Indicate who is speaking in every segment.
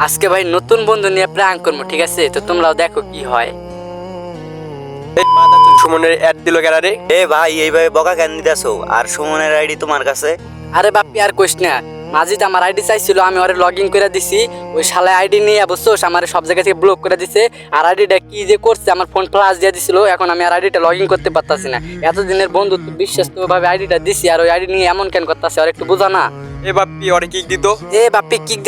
Speaker 1: আজকে ভাই নতুন বন্ধু নিয়ে প্র্যাঙ্ক করবো, ঠিক আছে? তো তোমরাও দেখো কি হয়।
Speaker 2: এই মাথা চুল সুমনের অ্যাড দিল গ্যালারি।
Speaker 3: এ ভাই এইভাবে বকা কেন দিতেছো? আর সুমনের আইডি তোমার কাছে?
Speaker 1: আরে বাপ্পি আর কইস না, মাজিদ আমার আইডি চাইছিল, আমি ওরে লগ ইন করে দিছি। ওই শালা আইডি নিয়ে বুঝছোস আমার সব জায়গা থেকে ব্লক করে দিছে। আর আইডিটা কি যে করছে, আমার ফোন ফ্লাশ দিয়ে দিছিল। এখন আমি আর আইডিটা লগ ইন করতে পারতাছি না। এতদিনের বন্ধুত্ব বিশ্বাস্ত ভাবে আইডিটা দিছি, আর ওই আইডি নিয়ে এমন কেন করতেছে, আর একটু বোঝা না।
Speaker 2: এ বাপ্পি ওরে কিক দিত।
Speaker 1: এ বাপ্পি কিক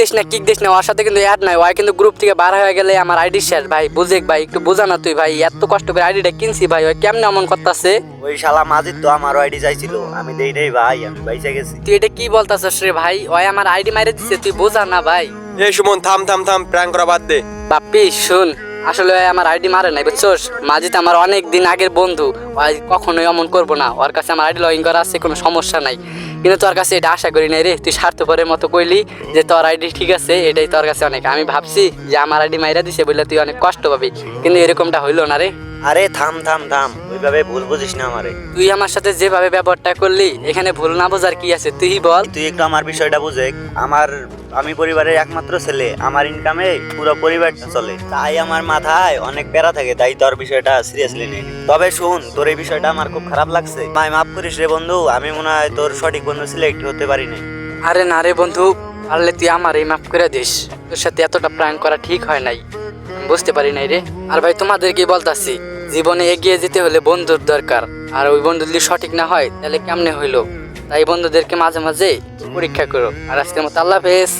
Speaker 1: দিস না, ওর সাথে কিন্তু অ্যাড নাই। ওই কিন্তু গ্রুপ থেকে বার হয়ে গেলে আমার আইডি শেষ। ভাই বুঝেক ভাই, একটু বোঝা না তুই ভাই, এত কষ্ট করে আইডিটা কিনছি ভাই, ওই কেমনে এমন করতেছে?
Speaker 3: ওই শালা মাজিদ তো আমার আইডি চাইছিল, আমি দেই নাই ভাই, আমি বাইচা গেছি।
Speaker 1: তুই এটা কি বলতাছস রে ভাই? ওই আমার আইডি মাইরে দিছে, তুই বোঝা না ভাই।
Speaker 2: এ সুমন থাম থাম থাম, প্র্যাঙ্ক করা বাদ দে।
Speaker 1: বাপ্পি শুন, আসলে ওই আমার আইডি মারে নাই বুঝছোস। মাজিদ আমার অনেক দিন আগের বন্ধু, ওই কখনোই এমন করবো না। ওর কাছে আমার আইডি লগ ইন করা আছে, কোনো সমস্যা নাই। কিন্তু তোর কাছে এটা আশা করি নাই রে। তুই স্বার্থপরের মতো কইলি যে তোর আইডি ঠিক আছে, এটাই তোর কাছে অনেক। আমি ভাবছি যে আমার আইডি মাইরা দিছে বলে তুই অনেক কষ্ট পাবি, কিন্তু এরকমটা হইলো না রে।
Speaker 3: আরে থাম থাম থাম, ওইভাবে ভুল বুঝিস না আমারে।
Speaker 1: তুই আমার সাথে যেভাবে ব্যবহারটা করলি, এখানে ভুল না বোঝার কি আছে তুই বল।
Speaker 3: তুই একটু আমার বিষয়টা বুঝে। আমি পরিবারের একমাত্র ছেলে, আমার ইনকামে পুরো পরিবারটা চলে, তাই আমার মাথায় অনেক প্যারা থাকে, তাই তোর বিষয়টা সিরিয়াসলি নেই। তবে শুন, তোর এই বিষয়টা আমার খুব খারাপ লাগছে, ভাই মাফ করিস রে বন্ধু। আমি মনে হয় তোর সঠিক বন্ধু সিলেক্ট হতে পারি নাই।
Speaker 1: আরে না রে বন্ধু, পারলে তুই আমার এই মাফ করে দিস। তোর সাথে এতটা প্র্যাঙ্ক করা ঠিক হয় নাই, আমি বুঝতে পারি নাই রে। আর ভাই তোমাদেরকে বলতাছি, জীবনে এগিয়ে যেতে হলে বন্ধুর দরকার। আর ওই বন্ধু যদি সঠিক না হয় তাহলে কেমনে হইলো? তাই বন্ধুদেরকে মাঝে মাঝে পরীক্ষা করো। আর আজকের মতো আল্লাহ হাফেজ।